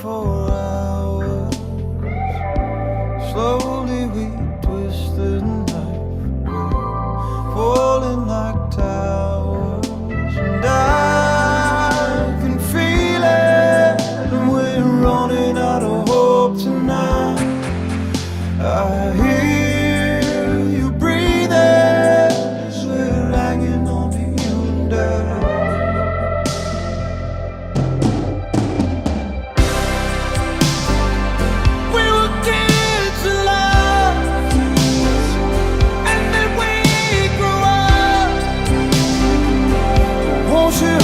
for hours. Slowly we twist the knife, we're falling like towers, and I can feel it, and we're running out of hope tonight. I hear you breathing as we're hanging on to you and I. We were kids alive, and then we grew up. Won't you